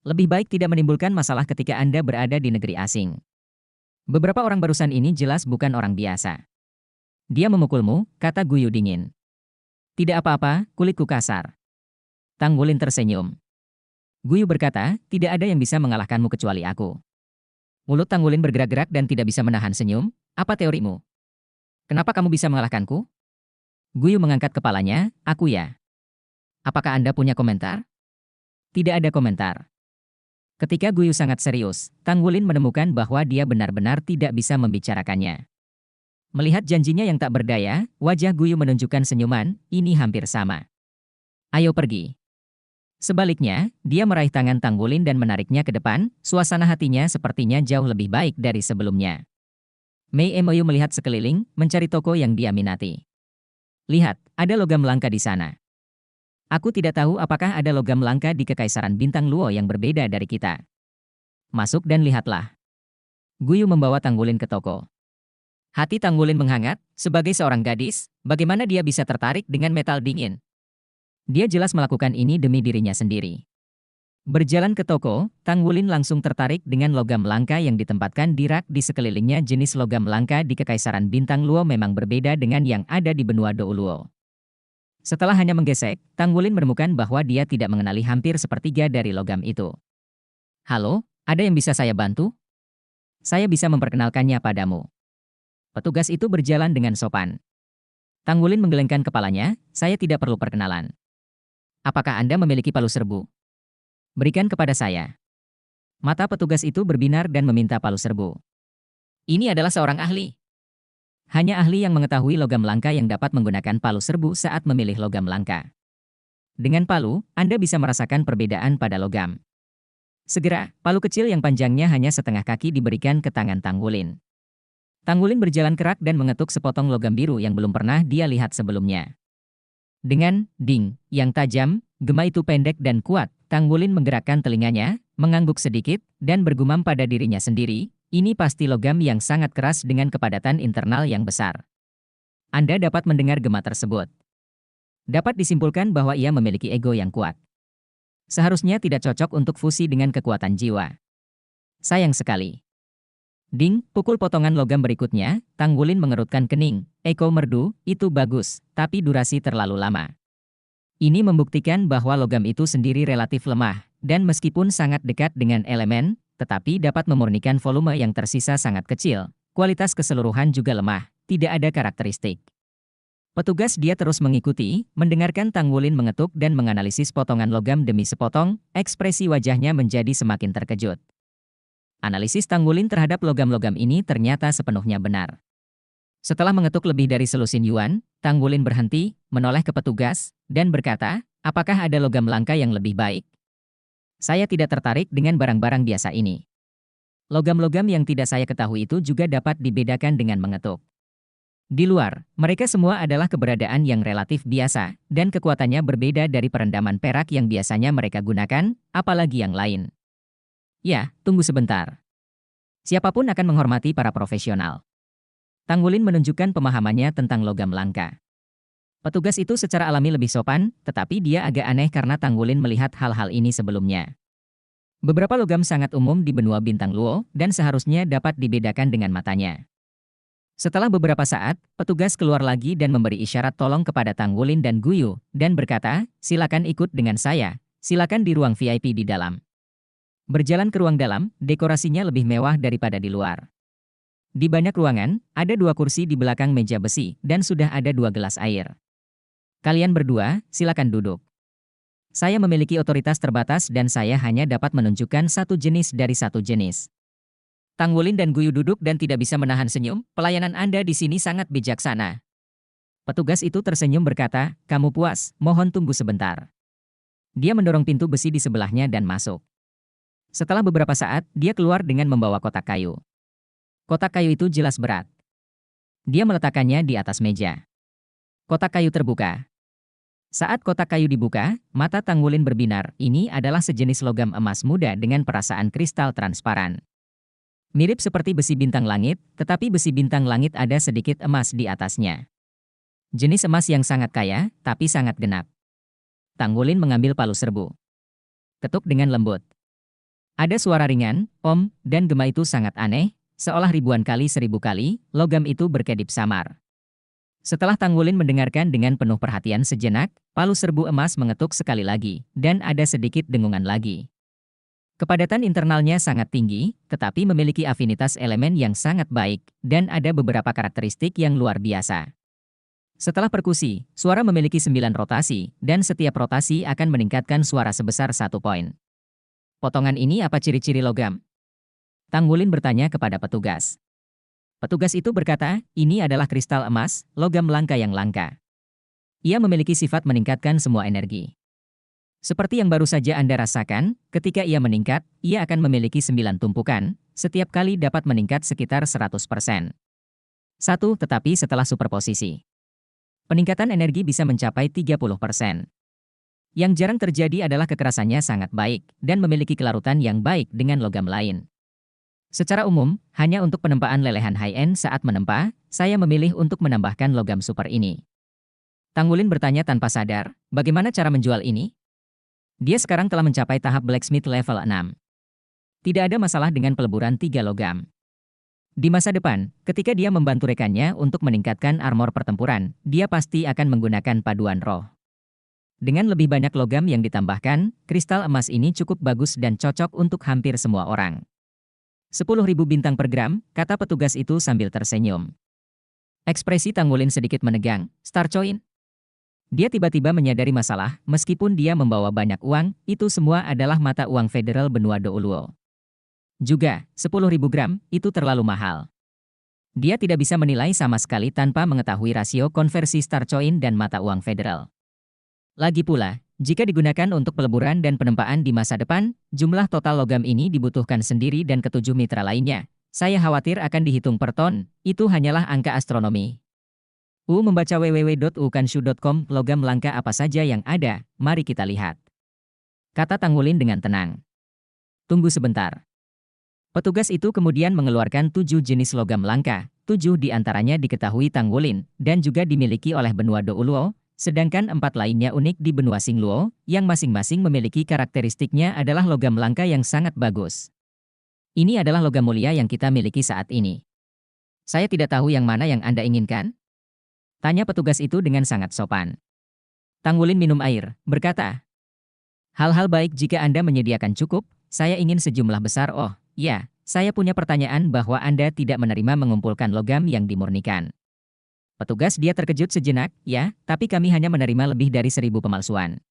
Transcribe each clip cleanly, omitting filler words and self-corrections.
Lebih baik tidak menimbulkan masalah ketika Anda berada di negeri asing. Beberapa orang barusan ini jelas bukan orang biasa. Dia memukulmu, kata Guyu dingin. Tidak apa-apa, kulitku kasar. Tang Wulin tersenyum. Guyu berkata, tidak ada yang bisa mengalahkanmu kecuali aku. Mulut Tang Wulin bergerak-gerak dan tidak bisa menahan senyum. Apa teorimu? Kenapa kamu bisa mengalahkanku? Guyu mengangkat kepalanya, aku ya. Apakah Anda punya komentar? Tidak ada komentar. Ketika Guyu sangat serius, Tang Wulin menemukan bahwa dia benar-benar tidak bisa membicarakannya. Melihat janjinya yang tak berdaya, wajah Guyu menunjukkan senyuman, ini hampir sama. Ayo pergi. Sebaliknya, dia meraih tangan Tang Wulin dan menariknya ke depan, suasana hatinya sepertinya jauh lebih baik dari sebelumnya. Mei Emoyu melihat sekeliling, mencari toko yang dia minati. Lihat, ada logam langka di sana. Aku tidak tahu apakah ada logam langka di Kekaisaran Bintang Luo yang berbeda dari kita. Masuk dan lihatlah. Guyu membawa Tang Wulin ke toko. Hati Tang Wulin menghangat, sebagai seorang gadis, bagaimana dia bisa tertarik dengan metal dingin? Dia jelas melakukan ini demi dirinya sendiri. Berjalan ke toko, Tang Wulin langsung tertarik dengan logam langka yang ditempatkan di rak di sekelilingnya. Jenis logam langka di Kekaisaran Bintang Luo memang berbeda dengan yang ada di benua Dou Luo. Setelah hanya menggesek, Tang Wulin menemukan bahwa dia tidak mengenali hampir sepertiga dari logam itu. Halo, ada yang bisa saya bantu? Saya bisa memperkenalkannya padamu. Petugas itu berjalan dengan sopan. Tang Wulin menggelengkan kepalanya, saya tidak perlu perkenalan. Apakah Anda memiliki palu serbu? Berikan kepada saya. Mata petugas itu berbinar dan meminta palu serbu. Ini adalah seorang ahli. Hanya ahli yang mengetahui logam langka yang dapat menggunakan palu serbu saat memilih logam langka. Dengan palu, Anda bisa merasakan perbedaan pada logam. Segera, palu kecil yang panjangnya hanya setengah kaki diberikan ke tangan Tang Wulin. Tang Wulin berjalan kerak dan mengetuk sepotong logam biru yang belum pernah dia lihat sebelumnya. Dengan ding yang tajam, gema itu pendek dan kuat, Tang Wulin menggerakkan telinganya, mengangguk sedikit, dan bergumam pada dirinya sendiri, ini pasti logam yang sangat keras dengan kepadatan internal yang besar. Anda dapat mendengar gema tersebut. Dapat disimpulkan bahwa ia memiliki ego yang kuat. Seharusnya tidak cocok untuk fusi dengan kekuatan jiwa. Sayang sekali. Ding, pukul potongan logam berikutnya, Tang Wulin mengerutkan kening. Eko merdu, itu bagus, tapi durasi terlalu lama. Ini membuktikan bahwa logam itu sendiri relatif lemah, dan meskipun sangat dekat dengan elemen, tetapi dapat memurnikan volume yang tersisa sangat kecil. Kualitas keseluruhan juga lemah, tidak ada karakteristik. Petugas dia terus mengikuti, mendengarkan Tang Wulin mengetuk dan menganalisis potongan logam demi sepotong, ekspresi wajahnya menjadi semakin terkejut. Analisis Tang Wulin terhadap logam-logam ini ternyata sepenuhnya benar. Setelah mengetuk lebih dari selusin yuan, Tang Wulin berhenti, menoleh ke petugas, dan berkata, apakah ada logam langka yang lebih baik? Saya tidak tertarik dengan barang-barang biasa ini. Logam-logam yang tidak saya ketahui itu juga dapat dibedakan dengan mengetuk. Di luar, mereka semua adalah keberadaan yang relatif biasa, dan kekuatannya berbeda dari perendaman perak yang biasanya mereka gunakan, apalagi yang lain. Ya, tunggu sebentar. Siapapun akan menghormati para profesional. Tang Wulin menunjukkan pemahamannya tentang logam langka. Petugas itu secara alami lebih sopan, tetapi dia agak aneh karena Tang Wulin melihat hal-hal ini sebelumnya. Beberapa logam sangat umum di benua Bintang Luo, dan seharusnya dapat dibedakan dengan matanya. Setelah beberapa saat, petugas keluar lagi dan memberi isyarat tolong kepada Tang Wulin dan Guyu, dan berkata, silakan ikut dengan saya, silakan di ruang VIP di dalam. Berjalan ke ruang dalam, dekorasinya lebih mewah daripada di luar. Di banyak ruangan, ada 2 kursi di belakang meja besi, dan sudah ada 2 gelas air. Kalian berdua, silakan duduk. Saya memiliki otoritas terbatas dan saya hanya dapat menunjukkan satu jenis dari satu jenis. Tang Wulin dan Guyu duduk dan tidak bisa menahan senyum, pelayanan Anda di sini sangat bijaksana. Petugas itu tersenyum berkata, kamu puas, mohon tunggu sebentar. Dia mendorong pintu besi di sebelahnya dan masuk. Setelah beberapa saat, dia keluar dengan membawa kotak kayu. Kotak kayu itu jelas berat. Dia meletakkannya di atas meja. Kotak kayu terbuka. Saat kotak kayu dibuka, mata Tang Wulin berbinar. Ini adalah sejenis logam emas muda dengan perasaan kristal transparan. Mirip seperti besi bintang langit, tetapi besi bintang langit ada sedikit emas di atasnya. Jenis emas yang sangat kaya, tapi sangat genap. Tang Wulin mengambil palu serbu. Ketuk dengan lembut. Ada suara ringan, om, dan gema itu sangat aneh, seolah ribuan kali 1000 kali, logam itu berkedip samar. Setelah Tanggulin mendengarkan dengan penuh perhatian sejenak, palu serbu emas mengetuk sekali lagi, dan ada sedikit dengungan lagi. Kepadatan internalnya sangat tinggi, tetapi memiliki afinitas elemen yang sangat baik, dan ada beberapa karakteristik yang luar biasa. Setelah perkusi, suara memiliki 9 rotasi, dan setiap rotasi akan meningkatkan suara sebesar 1 poin. Potongan ini apa ciri-ciri logam? Tanggulin bertanya kepada petugas. Petugas itu berkata, ini adalah kristal emas, logam langka yang langka. Ia memiliki sifat meningkatkan semua energi. Seperti yang baru saja Anda rasakan, ketika ia meningkat, ia akan memiliki 9 tumpukan, setiap kali dapat meningkat sekitar 100%. Tetapi setelah superposisi, peningkatan energi bisa mencapai 30%. Yang jarang terjadi adalah kekerasannya sangat baik, dan memiliki kelarutan yang baik dengan logam lain. Secara umum, hanya untuk penempaan lelehan high-end saat menempa, saya memilih untuk menambahkan logam super ini. Tanggulin bertanya tanpa sadar, bagaimana cara menjual ini? Dia sekarang telah mencapai tahap blacksmith level 6. Tidak ada masalah dengan peleburan 3 logam. Di masa depan, ketika dia membantu rekannya untuk meningkatkan armor pertempuran, dia pasti akan menggunakan paduan roh. Dengan lebih banyak logam yang ditambahkan, kristal emas ini cukup bagus dan cocok untuk hampir semua orang. 10.000 bintang per gram, kata petugas itu sambil tersenyum. Ekspresi Tanggulin sedikit menegang. Starcoin? Dia tiba-tiba menyadari masalah, meskipun dia membawa banyak uang, itu semua adalah mata uang federal benua Douluo. Juga, 10.000 gram, itu terlalu mahal. Dia tidak bisa menilai sama sekali tanpa mengetahui rasio konversi Starcoin dan mata uang federal. Lagi pula, jika digunakan untuk peleburan dan penempaan di masa depan, jumlah total logam ini dibutuhkan sendiri dan ketujuh mitra lainnya. Saya khawatir akan dihitung per ton, itu hanyalah angka astronomi. Membaca www.ukanshu.com, logam langka apa saja yang ada, mari kita lihat. Kata Tanggulin dengan tenang. Tunggu sebentar. Petugas itu kemudian mengeluarkan 7 jenis logam langka, 7 di antaranya diketahui Tanggulin, dan juga dimiliki oleh benua Douluo, sedangkan 4 lainnya unik di benua Xingluo, yang masing-masing memiliki karakteristiknya adalah logam langka yang sangat bagus. Ini adalah logam mulia yang kita miliki saat ini. Saya tidak tahu yang mana yang Anda inginkan? Tanya petugas itu dengan sangat sopan. Tanggulin minum air, berkata, hal-hal baik jika Anda menyediakan cukup, saya ingin sejumlah besar. Oh, ya, saya punya pertanyaan bahwa Anda tidak menerima mengumpulkan logam yang dimurnikan. Petugas dia terkejut sejenak, ya, tapi kami hanya menerima lebih dari 1000 pemalsuan.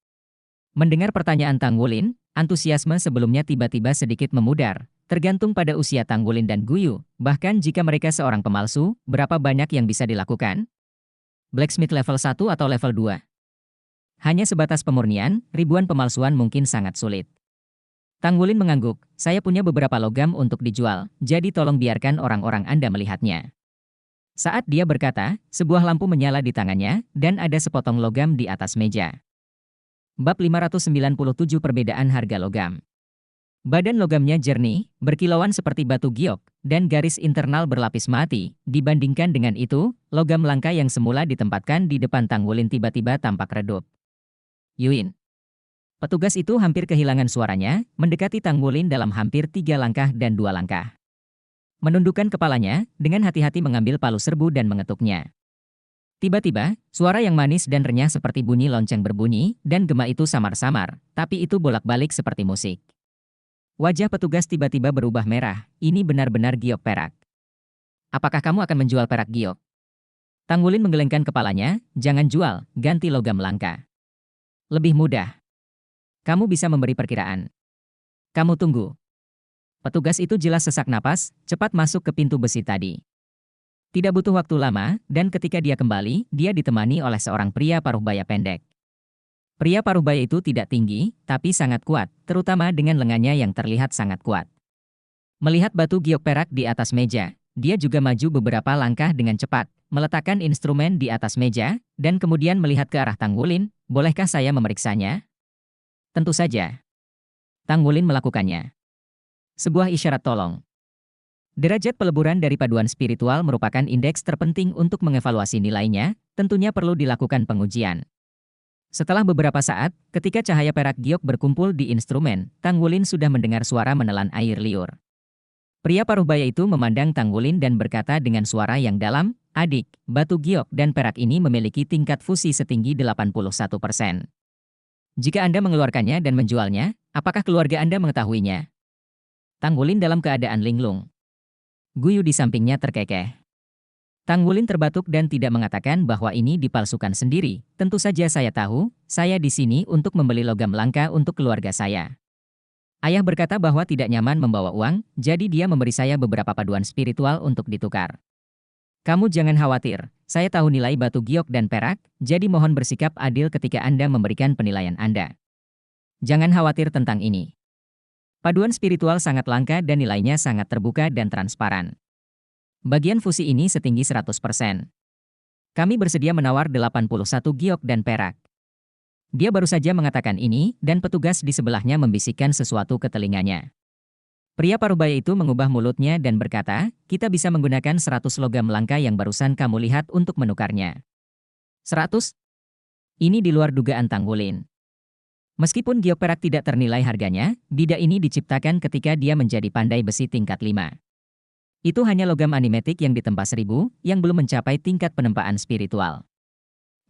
Mendengar pertanyaan Tanggulin, antusiasme sebelumnya tiba-tiba sedikit memudar, tergantung pada usia Tanggulin dan Guyu, bahkan jika mereka seorang pemalsu, berapa banyak yang bisa dilakukan? Blacksmith level 1 atau level 2? Hanya sebatas pemurnian, ribuan pemalsuan mungkin sangat sulit. Tanggulin mengangguk, saya punya beberapa logam untuk dijual, jadi tolong biarkan orang-orang Anda melihatnya. Saat dia berkata, sebuah lampu menyala di tangannya, dan ada sepotong logam di atas meja. Bab 597 Perbedaan harga logam. Badan logamnya jernih, berkilauan seperti batu giok, dan garis internal berlapis mati. Dibandingkan dengan itu, logam langka yang semula ditempatkan di depan Tanggulin tiba-tiba tampak redup. Yuin. Petugas itu hampir kehilangan suaranya, mendekati Tanggulin dalam hampir 3 langkah dan 2 langkah. Menundukkan kepalanya, dengan hati-hati mengambil palu serbu dan mengetuknya. Tiba-tiba, suara yang manis dan renyah seperti bunyi lonceng berbunyi, dan gema itu samar-samar, tapi itu bolak-balik seperti musik. Wajah petugas tiba-tiba berubah merah, ini benar-benar giok perak. Apakah kamu akan menjual perak giok? Tanggulin menggelengkan kepalanya, jangan jual, ganti logam langka. Lebih mudah. Kamu bisa memberi perkiraan. Kamu tunggu. Petugas itu jelas sesak napas, cepat masuk ke pintu besi tadi. Tidak butuh waktu lama, dan ketika dia kembali, dia ditemani oleh seorang pria paruh baya pendek. Pria paruh-baya itu tidak tinggi, tapi sangat kuat, terutama dengan lengannya yang terlihat sangat kuat. Melihat batu giok perak di atas meja, dia juga maju beberapa langkah dengan cepat, meletakkan instrumen di atas meja, dan kemudian melihat ke arah Tanggulin, bolehkah saya memeriksanya? Tentu saja. Tanggulin melakukannya. Sebuah isyarat tolong. Derajat peleburan dari paduan spiritual merupakan indeks terpenting untuk mengevaluasi nilainya, tentunya perlu dilakukan pengujian. Setelah beberapa saat, ketika cahaya perak giok berkumpul di instrumen, Tang Wulin sudah mendengar suara menelan air liur. Pria paruh baya itu memandang Tang Wulin dan berkata dengan suara yang dalam, "Adik, batu giok dan perak ini memiliki tingkat fusi setinggi 81%. Jika Anda mengeluarkannya dan menjualnya, apakah keluarga Anda mengetahuinya?" Tang Wulin dalam keadaan linglung. Guyu di sampingnya terkekeh. Tang Wulin terbatuk dan tidak mengatakan bahwa ini dipalsukan sendiri. "Tentu saja saya tahu, saya di sini untuk membeli logam langka untuk keluarga saya. Ayah berkata bahwa tidak nyaman membawa uang, jadi dia memberi saya beberapa paduan spiritual untuk ditukar. Kamu jangan khawatir, saya tahu nilai batu giok dan perak, jadi mohon bersikap adil ketika Anda memberikan penilaian Anda. Jangan khawatir tentang ini. Paduan spiritual sangat langka dan nilainya sangat terbuka dan transparan. Bagian fusi ini setinggi 100%. Kami bersedia menawar 81 giok dan perak." Dia baru saja mengatakan ini, dan petugas di sebelahnya membisikkan sesuatu ke telinganya. Pria parubaya itu mengubah mulutnya dan berkata, "Kita bisa menggunakan 100 logam langka yang barusan kamu lihat untuk menukarnya." 100? Ini di luar dugaan Tang Wulin. Meskipun giok perak tidak ternilai harganya, bida ini diciptakan ketika dia menjadi pandai besi tingkat 5. Itu hanya logam animetik yang ditempa 1000, yang belum mencapai tingkat penempaan spiritual.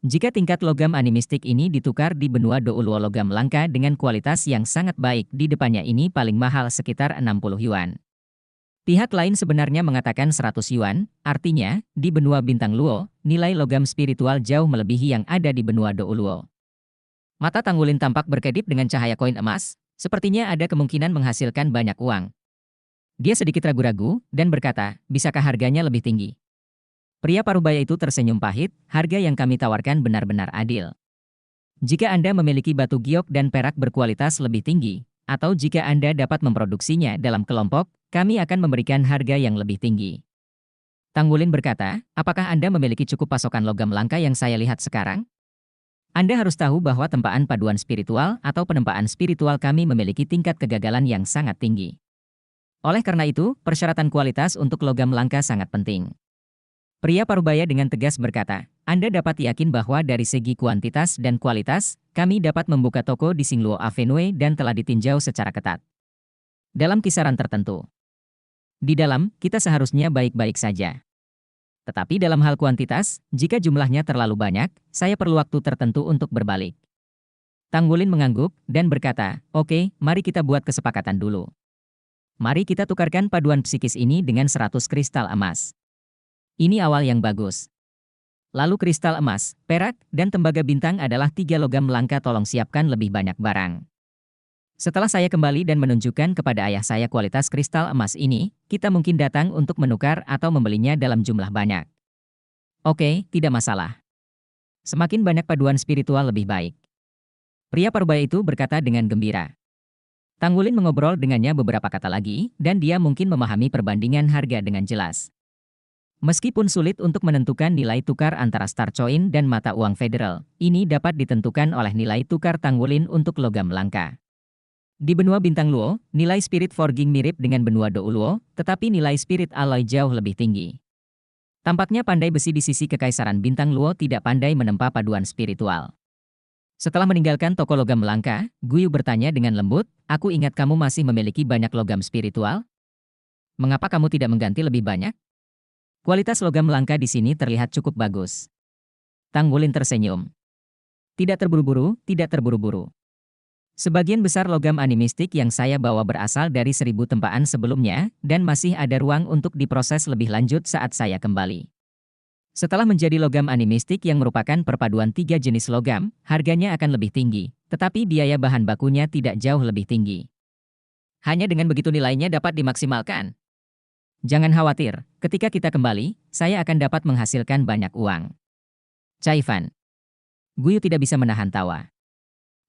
Jika tingkat logam animistik ini ditukar di benua Douluo logam langka dengan kualitas yang sangat baik, di depannya ini paling mahal sekitar 60 yuan. Pihak lain sebenarnya mengatakan 100 yuan, artinya, di benua Bintang Luo, nilai logam spiritual jauh melebihi yang ada di benua Douluo. Mata Tang Wulin tampak berkedip dengan cahaya koin emas, sepertinya ada kemungkinan menghasilkan banyak uang. Dia sedikit ragu-ragu, dan berkata, "Bisakah harganya lebih tinggi?" Pria parubaya itu tersenyum pahit, "Harga yang kami tawarkan benar-benar adil. Jika Anda memiliki batu giok dan perak berkualitas lebih tinggi, atau jika Anda dapat memproduksinya dalam kelompok, kami akan memberikan harga yang lebih tinggi." Tang Wulin berkata, "Apakah Anda memiliki cukup pasokan logam langka yang saya lihat sekarang? Anda harus tahu bahwa tempaan paduan spiritual atau penempaan spiritual kami memiliki tingkat kegagalan yang sangat tinggi. Oleh karena itu, persyaratan kualitas untuk logam langka sangat penting." Pria parubaya dengan tegas berkata, "Anda dapat yakin bahwa dari segi kuantitas dan kualitas, kami dapat membuka toko di Xingluo Avenue dan telah ditinjau secara ketat. Dalam kisaran tertentu. Di dalam, kita seharusnya baik-baik saja. Tetapi dalam hal kuantitas, jika jumlahnya terlalu banyak, saya perlu waktu tertentu untuk berbalik." Tang Wulin mengangguk dan berkata, "Oke, mari kita buat kesepakatan dulu. Mari kita tukarkan paduan psikis ini dengan 100 kristal emas. Ini awal yang bagus. Lalu kristal emas, perak, dan tembaga bintang adalah 3 logam langka. Tolong siapkan lebih banyak barang. Setelah saya kembali dan menunjukkan kepada ayah saya kualitas kristal emas ini, kita mungkin datang untuk menukar atau membelinya dalam jumlah banyak." "Oke, tidak masalah. Semakin banyak paduan spiritual lebih baik." Pria parubaya itu berkata dengan gembira. Tang Wulin mengobrol dengannya beberapa kata lagi, dan dia mungkin memahami perbandingan harga dengan jelas. Meskipun sulit untuk menentukan nilai tukar antara Star Coin dan mata uang federal, ini dapat ditentukan oleh nilai tukar Tang Wulin untuk logam langka. Di benua Bintang Luo, nilai spirit forging mirip dengan benua Douluo, tetapi nilai spirit alloy jauh lebih tinggi. Tampaknya pandai besi di sisi kekaisaran Bintang Luo tidak pandai menempa paduan spiritual. Setelah meninggalkan toko logam langka, Guyu bertanya dengan lembut, "Aku ingat kamu masih memiliki banyak logam spiritual. Mengapa kamu tidak mengganti lebih banyak? Kualitas logam langka di sini terlihat cukup bagus." Tang Wulin tersenyum. "Tidak terburu-buru, tidak terburu-buru. Sebagian besar logam animistik yang saya bawa berasal dari 1000 tempaan sebelumnya, dan masih ada ruang untuk diproses lebih lanjut saat saya kembali. Setelah menjadi logam animistik yang merupakan perpaduan 3 jenis logam, harganya akan lebih tinggi, tetapi biaya bahan bakunya tidak jauh lebih tinggi. Hanya dengan begitu nilainya dapat dimaksimalkan. Jangan khawatir, ketika kita kembali, saya akan dapat menghasilkan banyak uang." "Cai Fan." Guyu tidak bisa menahan tawa.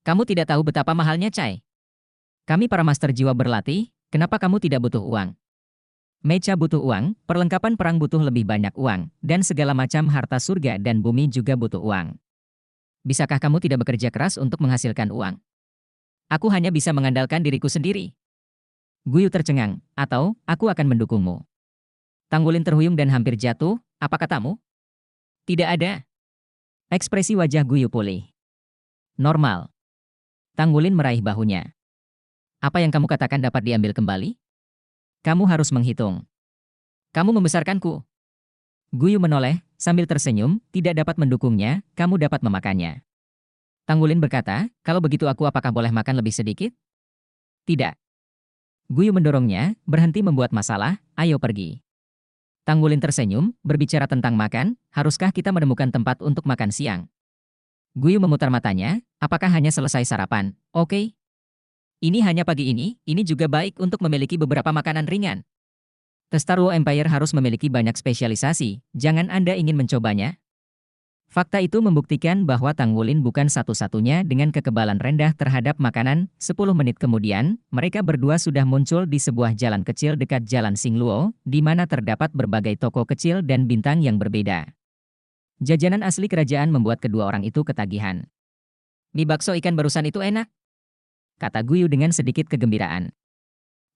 "Kamu tidak tahu betapa mahalnya Cai. Kami para master jiwa berlatih, kenapa kamu tidak butuh uang? Mecha butuh uang, perlengkapan perang butuh lebih banyak uang, dan segala macam harta surga dan bumi juga butuh uang. Bisakah kamu tidak bekerja keras untuk menghasilkan uang? Aku hanya bisa mengandalkan diriku sendiri." Guyu tercengang, "Atau, aku akan mendukungmu." Tang Wulin terhuyung dan hampir jatuh, "Apa katamu?" "Tidak ada." Ekspresi wajah Guyu pulih. Normal. Tanggulin meraih bahunya. Apa yang kamu katakan dapat diambil kembali? Kamu harus menghitung. Kamu membesarkanku. Guyu menoleh, sambil tersenyum, tidak dapat mendukungnya, kamu dapat memakannya. Tanggulin berkata, kalau begitu aku apakah boleh makan lebih sedikit? Tidak. Guyu mendorongnya, berhenti membuat masalah, ayo pergi. Tanggulin tersenyum, berbicara tentang makan, haruskah kita menemukan tempat untuk makan siang? Guyu memutar matanya, apakah hanya selesai sarapan? Oke. Ini hanya pagi ini juga baik untuk memiliki beberapa makanan ringan. The Star Wars Empire harus memiliki banyak spesialisasi, jangan Anda ingin mencobanya? Fakta itu membuktikan bahwa Tanggulin bukan satu-satunya dengan kekebalan rendah terhadap makanan. 10 menit kemudian, mereka berdua sudah muncul di sebuah jalan kecil dekat Jalan Singluo, di mana terdapat berbagai toko kecil dan bintang yang berbeda. Jajanan asli kerajaan membuat kedua orang itu ketagihan. Mie bakso ikan barusan itu enak, kata Guyu dengan sedikit kegembiraan.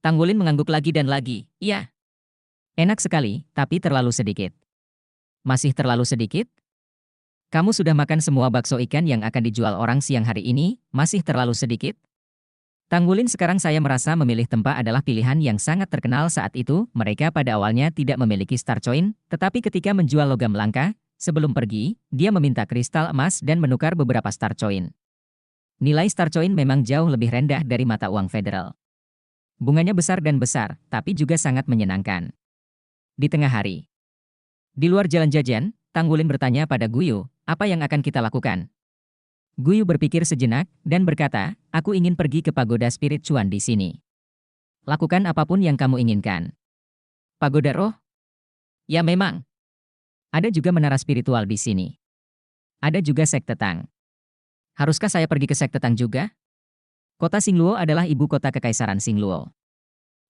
Tanggulin mengangguk lagi dan lagi, iya. Enak sekali, tapi terlalu sedikit. Masih terlalu sedikit? Kamu sudah makan semua bakso ikan yang akan dijual orang siang hari ini, masih terlalu sedikit? Tanggulin sekarang saya merasa memilih tempat adalah pilihan yang sangat terkenal saat itu, mereka pada awalnya tidak memiliki star coin, tetapi ketika menjual logam langka, sebelum pergi, dia meminta kristal emas dan menukar beberapa star coin. Nilai star coin memang jauh lebih rendah dari mata uang federal. Bunganya besar dan besar, tapi juga sangat menyenangkan. Di tengah hari. Di luar jalan jajan, Tanggulin bertanya pada Guyu, apa yang akan kita lakukan? Guyu berpikir sejenak, dan berkata, aku ingin pergi ke pagoda spirit cuan di sini. Lakukan apapun yang kamu inginkan. Pagoda roh? Ya memang. Ada juga menara spiritual di sini. Ada juga sekte Tang. Haruskah saya pergi ke sekte Tang juga? Kota Singluo adalah ibu kota kekaisaran Singluo.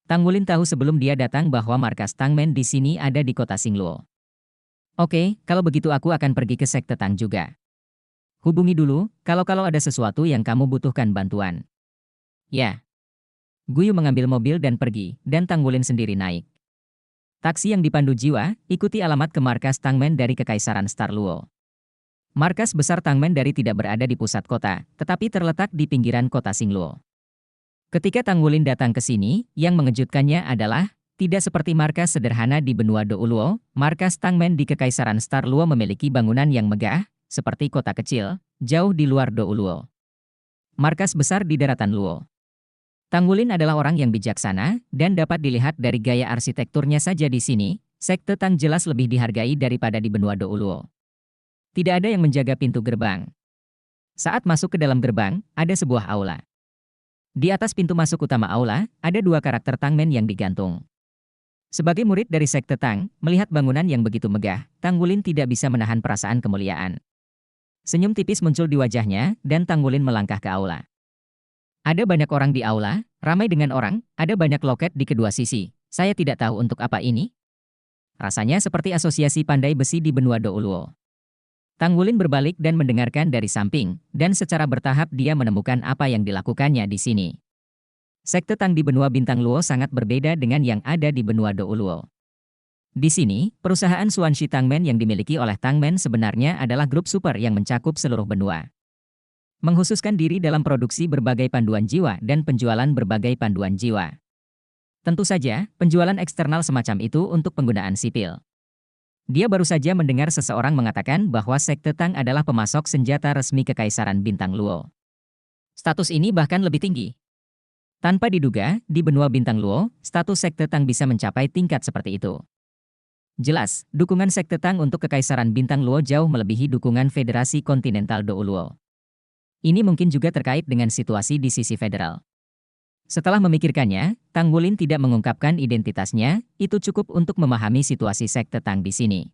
Tanggulin tahu sebelum dia datang bahwa markas Tangmen di sini ada di kota Singluo. Oke, kalau begitu aku akan pergi ke sekte Tang juga. Hubungi dulu, kalau ada sesuatu yang kamu butuhkan bantuan. Ya. Guyu mengambil mobil dan pergi, dan Tanggulin sendiri naik. Taksi yang dipandu jiwa, ikuti alamat ke markas Tangmen dari Kekaisaran Starluo. Markas besar Tangmen dari tidak berada di pusat kota, tetapi terletak di pinggiran kota Singluo. Ketika Tanggulin datang ke sini, yang mengejutkannya adalah, tidak seperti markas sederhana di benua Douluo, markas Tangmen di Kekaisaran Starluo memiliki bangunan yang megah, seperti kota kecil, jauh di luar Douluo. Markas besar di daratan Luo. Tanggulin adalah orang yang bijaksana, dan dapat dilihat dari gaya arsitekturnya saja di sini, sekte Tang jelas lebih dihargai daripada di benua Douluo. Tidak ada yang menjaga pintu gerbang. Saat masuk ke dalam gerbang, ada sebuah aula. Di atas pintu masuk utama aula, ada 2 karakter Tangmen yang digantung. Sebagai murid dari sekte Tang, melihat bangunan yang begitu megah, Tanggulin tidak bisa menahan perasaan kemuliaan. Senyum tipis muncul di wajahnya, dan Tanggulin melangkah ke aula. Ada banyak orang di aula, ramai dengan orang, ada banyak loket di kedua sisi. Saya tidak tahu untuk apa ini. Rasanya seperti asosiasi pandai besi di benua Douluo. Tanggulin berbalik dan mendengarkan dari samping, dan secara bertahap dia menemukan apa yang dilakukannya di sini. Sekte Tang di benua Bintang Luo sangat berbeda dengan yang ada di benua Douluo. Di sini, perusahaan Xuanxi Tangmen yang dimiliki oleh Tangmen sebenarnya adalah grup super yang mencakup seluruh benua. Menghususkan diri dalam produksi berbagai panduan jiwa dan penjualan berbagai panduan jiwa. Tentu saja, penjualan eksternal semacam itu untuk penggunaan sipil. Dia baru saja mendengar seseorang mengatakan bahwa sekte Tang adalah pemasok senjata resmi Kekaisaran Bintang Luo. Status ini bahkan lebih tinggi. Tanpa diduga, di benua Bintang Luo, status sekte Tang bisa mencapai tingkat seperti itu. Jelas, dukungan sekte Tang untuk Kekaisaran Bintang Luo jauh melebihi dukungan Federasi Kontinental Douluo. Ini mungkin juga terkait dengan situasi di sisi federal. Setelah memikirkannya, Tanggulin tidak mengungkapkan identitasnya, itu cukup untuk memahami situasi sekte Tang di sini.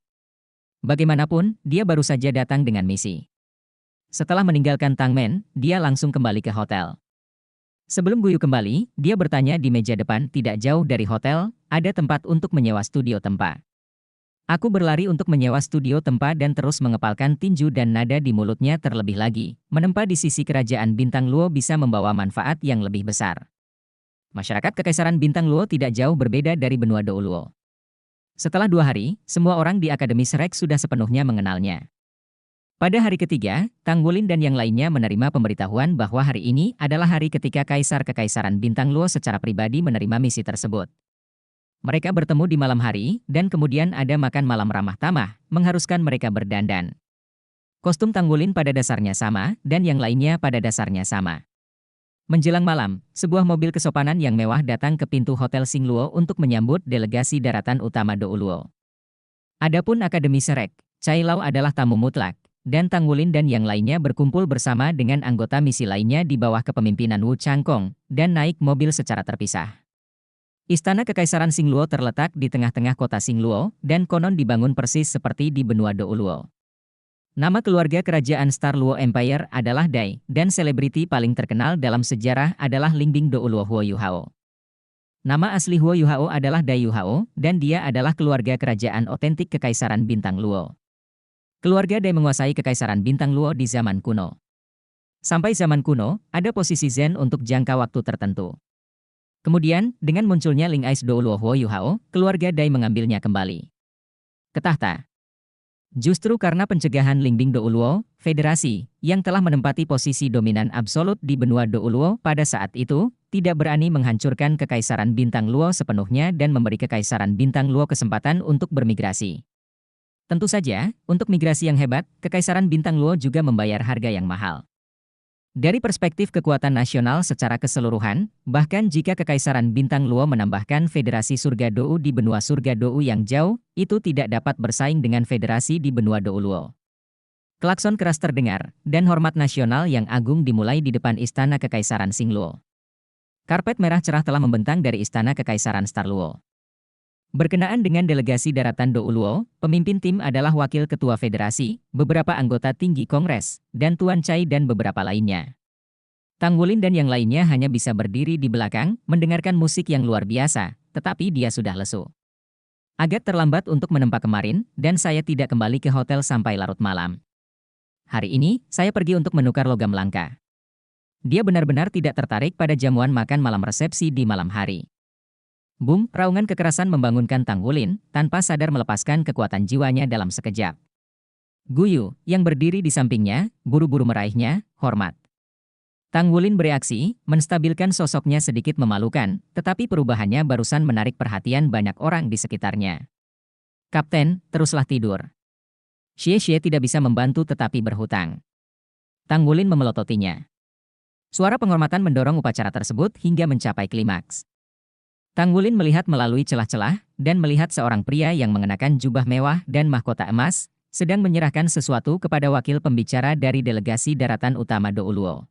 Bagaimanapun, dia baru saja datang dengan misi. Setelah meninggalkan Tangmen, dia langsung kembali ke hotel. Sebelum Guyu kembali, dia bertanya di meja depan tidak jauh dari hotel, ada tempat untuk menyewa studio tempa. Aku berlari untuk menyewa studio tempa dan terus mengepalkan tinju dan nada di mulutnya terlebih lagi. Menempa di sisi kerajaan Bintang Luo bisa membawa manfaat yang lebih besar. Masyarakat Kekaisaran Bintang Luo tidak jauh berbeda dari benua Douluo. Setelah 2 hari, semua orang di Akademi Shrek sudah sepenuhnya mengenalnya. Pada hari ketiga, Tanggulin dan yang lainnya menerima pemberitahuan bahwa hari ini adalah hari ketika Kaisar Kekaisaran Bintang Luo secara pribadi menerima misi tersebut. Mereka bertemu di malam hari, dan kemudian ada makan malam ramah tamah, mengharuskan mereka berdandan. Kostum Tanggulin pada dasarnya sama, dan yang lainnya pada dasarnya sama. Menjelang malam, sebuah mobil kesopanan yang mewah datang ke pintu Hotel Singluo untuk menyambut delegasi daratan utama Douluo. Adapun Akademi Serek, Cai Lao adalah tamu mutlak, dan Tanggulin dan yang lainnya berkumpul bersama dengan anggota misi lainnya di bawah kepemimpinan Wu Changkong, dan naik mobil secara terpisah. Istana Kekaisaran Singluo terletak di tengah-tengah kota Singluo, dan konon dibangun persis seperti di benua Douluo. Nama keluarga kerajaan Star Luo Empire adalah Dai, dan selebriti paling terkenal dalam sejarah adalah Lingbing Douluo Huo Yuhao. Nama asli Huo Yuhao adalah Dai Yuhao, dan dia adalah keluarga kerajaan otentik Kekaisaran Bintang Luo. Keluarga Dai menguasai Kekaisaran Bintang Luo di zaman kuno. Sampai zaman kuno, ada posisi Zen untuk jangka waktu tertentu. Kemudian, dengan munculnya Ling Ais Douluo Huo Yuhao, keluarga Dai mengambilnya kembali ke tahta. Justru karena pencegahan Lingbing Douluo, federasi, yang telah menempati posisi dominan absolut di benua Douluo pada saat itu, tidak berani menghancurkan Kekaisaran Bintang Luo sepenuhnya dan memberi Kekaisaran Bintang Luo kesempatan untuk bermigrasi. Tentu saja, untuk migrasi yang hebat, Kekaisaran Bintang Luo juga membayar harga yang mahal. Dari perspektif kekuatan nasional secara keseluruhan, bahkan jika Kekaisaran Bintang Luo menambahkan Federasi Surga Dou di benua Surga Dou yang jauh, itu tidak dapat bersaing dengan federasi di benua Douluo. Klakson keras terdengar, dan hormat nasional yang agung dimulai di depan Istana Kekaisaran Singluo. Karpet merah cerah telah membentang dari Istana Kekaisaran Star Luo. Berkenaan dengan delegasi daratan Douluo, pemimpin tim adalah Wakil Ketua Federasi, beberapa anggota tinggi Kongres, dan Tuan Chai dan beberapa lainnya. Tanggulin dan yang lainnya hanya bisa berdiri di belakang, mendengarkan musik yang luar biasa, tetapi dia sudah lesu. Agak terlambat untuk menempa kemarin, dan saya tidak kembali ke hotel sampai larut malam. Hari ini, saya pergi untuk menukar logam langka. Dia benar-benar tidak tertarik pada jamuan makan malam resepsi di malam hari. Boom, raungan kekerasan membangunkan Tanggulin, tanpa sadar melepaskan kekuatan jiwanya dalam sekejap. Guyu, yang berdiri di sampingnya, buru-buru meraihnya, hormat. Tanggulin bereaksi, menstabilkan sosoknya sedikit memalukan, tetapi perubahannya barusan menarik perhatian banyak orang di sekitarnya. Kapten, teruslah tidur. Xie tidak bisa membantu tetapi berhutang. Tanggulin memelototinya. Suara penghormatan mendorong upacara tersebut hingga mencapai klimaks. Tanggulin melihat melalui celah-celah, dan melihat seorang pria yang mengenakan jubah mewah dan mahkota emas, sedang menyerahkan sesuatu kepada wakil pembicara dari delegasi daratan utama Douluo.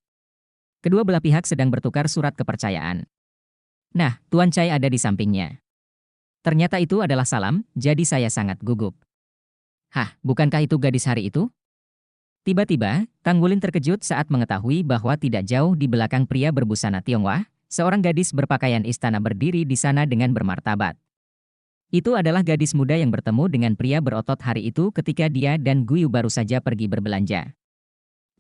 Kedua belah pihak sedang bertukar surat kepercayaan. Nah, Tuan Chai ada di sampingnya. Ternyata itu adalah salam, jadi saya sangat gugup. Hah, bukankah itu gadis hari itu? Tiba-tiba, Tanggulin terkejut saat mengetahui bahwa tidak jauh di belakang pria berbusana Tionghoa, seorang gadis berpakaian istana berdiri di sana dengan bermartabat. Itu adalah gadis muda yang bertemu dengan pria berotot hari itu ketika dia dan Guyu baru saja pergi berbelanja.